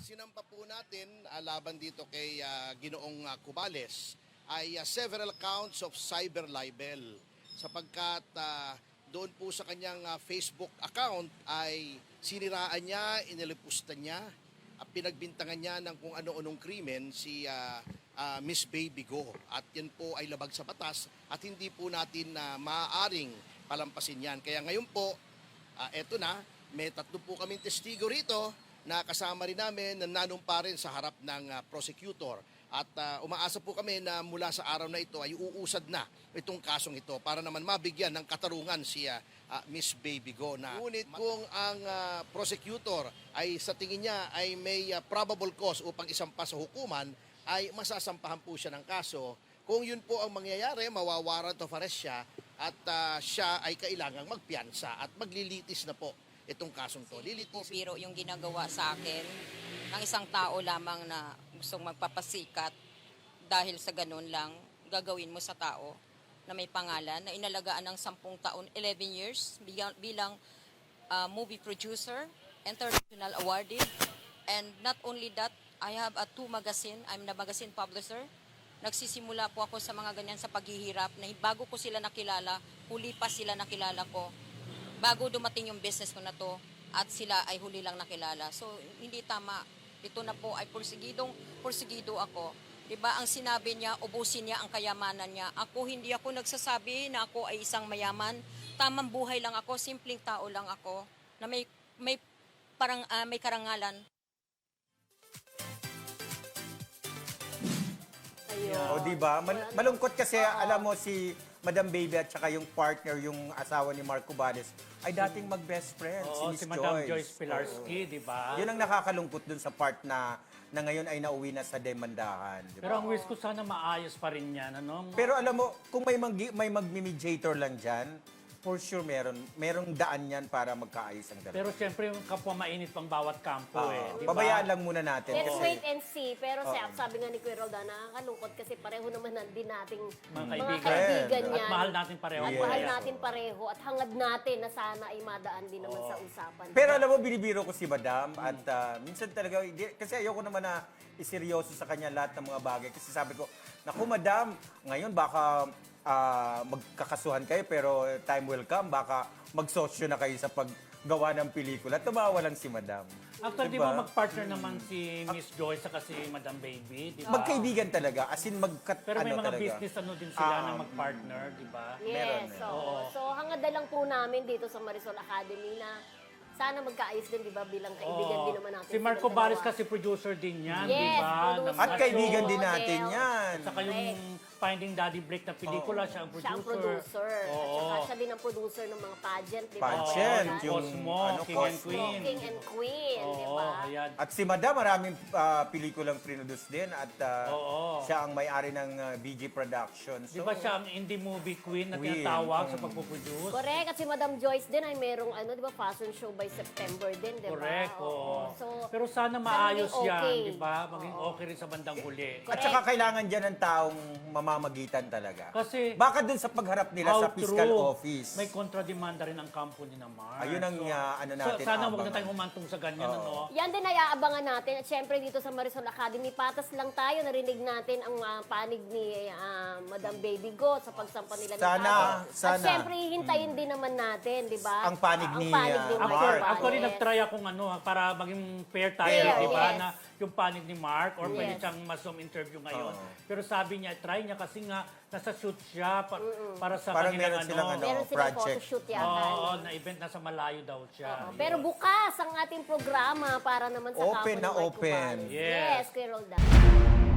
isinampa po natin laban dito kay Ginoong Cubales ay several counts of cyber libel sapagkat doon po sa kanyang Facebook account ay siniraan niya, inilipustan niya at pinagbintangan niya ng kung ano-anong krimen si Miss Baby Go. At yan po ay labag sa batas at hindi po natin maaaring palampasin yan. Kaya ngayon po, eto na, may 3 po kaming testigo rito na kasama rin namin na nanumpa rin sa harap ng prosecutor. At umaasa po kami na mula sa araw na ito ay uusad na itong kasong ito para naman mabigyan ng katarungan si Miss Baby Go. Ngunit kung ang prosecutor ay sa tingin niya ay may probable cause upang isampa sa hukuman, ay masasampahan po siya ng kaso. Kung yun po ang mangyayari, mawawarrant of arrest siya at siya ay kailangang magpiyansa at maglilitis na po itong kasong to. Lilitis. Biro yung ginagawa sa akin ng isang tao lamang na gustong magpapasikat dahil sa ganun lang gagawin mo sa tao na may pangalan na inalagaan ng 10 taon, 11 years bilang movie producer, international awarded, and not only that, I have 2 magazine, I'm the magazine publisher. Nagsisimula po ako sa mga ganyan sa paghihirap na bago ko sila nakilala, huli pa sila nakilala ko. Bago dumating yung business ko na to at sila ay huli lang nakilala. So, hindi tama. Ito na po ay porsigido ako. Diba, ang sinabi niya, ubusin niya ang kayamanan niya. Ako, hindi ako nagsasabi na ako ay isang mayaman. Tamang buhay lang ako, simpleng tao lang ako na may karangalan. O diba? Malungkot kasi alam mo si Madam Baby at saka yung partner, yung asawa ni Mark Cubales, ay dating mag-best friends, si Miss Madam Joyce. Joyce Pilarski, di ba? Yun ang nakakalungkot dun sa part na ngayon ay nauwi na sa demandahan. Diba? Pero ang wish ko sana maayos pa rin yan, ano? Pero alam mo, kung may mag-mediator lang dyan, for sure merong daan yan para magkaayos ang dalawa. Pero siyempre yung kapwa mainit pang bawat kampo di ba? Pabayaan lang muna natin. Let's kasi- wait and see. Pero sabi nga ni Kuya Roldan, nakakalungkot kasi pareho naman din nating Mga kaibigan At niyan. mahal natin pareho. At Yes. mahal natin pareho at hangad natin na sana ay madaan din naman sa usapan. Pero alam mo, binibiro ko si Madam at minsan talaga, kasi ayoko naman na iseryoso sa kanya lahat ng mga bagay. Kasi sabi ko, naku Madam, ngayon baka magkakasuhan kayo pero time will come, baka magsosyo na kayo sa paggawa ng pelikula. Tumawa lang si Madam. After, di ba, mag-partner naman si Miss Joyce at si Madam Baby, di ba? Magkaibigan talaga, as in Pero may mga talaga. business din sila na mag-partner, di ba? meron Yes, eh. so hangad na lang po namin dito sa Marisol Academy na sana magkaayos din, di ba, bilang kaibigan din naman natin. Si Marco silang Baris dalawa. kasi producer din yan, Yes, di ba? producer. At kaibigan din Model. natin yan. Saka yung Finding Daddy Blake na pelikula, siya ang Siya ang producer. producer. At saka siya din ang producer ng mga pageant, di ba? Pageant, Ayan. yung Cosmo, King and Cosmo. Queen. King and Queen, di Oo, ba? ayan. At si Madam, maraming pelikulang produce din at Oo. siya ang may-ari ng BG Productions. Di ba siya ang indie movie queen na Queen. tinatawag sa pagpuproduce? Correct. At si Madam Joyce din ay merong di ba, fashion show by September din, di ba? Correct, oo. So, Pero sana sana maayos maging yan, okay. di ba? Maging okay rin sa bandang huli. At saka kailangan dyan ng taong mamamagitan talaga. Kasi, Baka dun sa pagharap nila sa fiscal true, office. may kontrademanda rin ang kampo ni Mark. Ayun ang natin. Sana huwag na abangan. tayong humantong sa ganyan, ano? yan din ay aabangan natin. At syempre dito sa Marisol Academy, patas lang tayo. Narinig natin ang panig ni Madam Baby Go sa pagsampa nila ng Sana, kaso. sana. At syempre, hintayin din naman natin, di ba? Ang panig ni, Mark Mark. Actually, Cubales. nag-try akong para maging fair tayo, Fair, di ba? yes. Na yung panig ni Mark or pwede Yes. siyang ma-zoom interview ngayon. Oo. Pero sabi niya, try niya kasi nga nasa shoot siya para sa Parang kanilang meron silang Meron silang project. photoshoot yata. Oo, na event nasa malayo daw siya. Pero bukas ang ating programa para naman sa Open kampo na ni Mark open. Cubales. Yes. Yes, Kuya Roldan.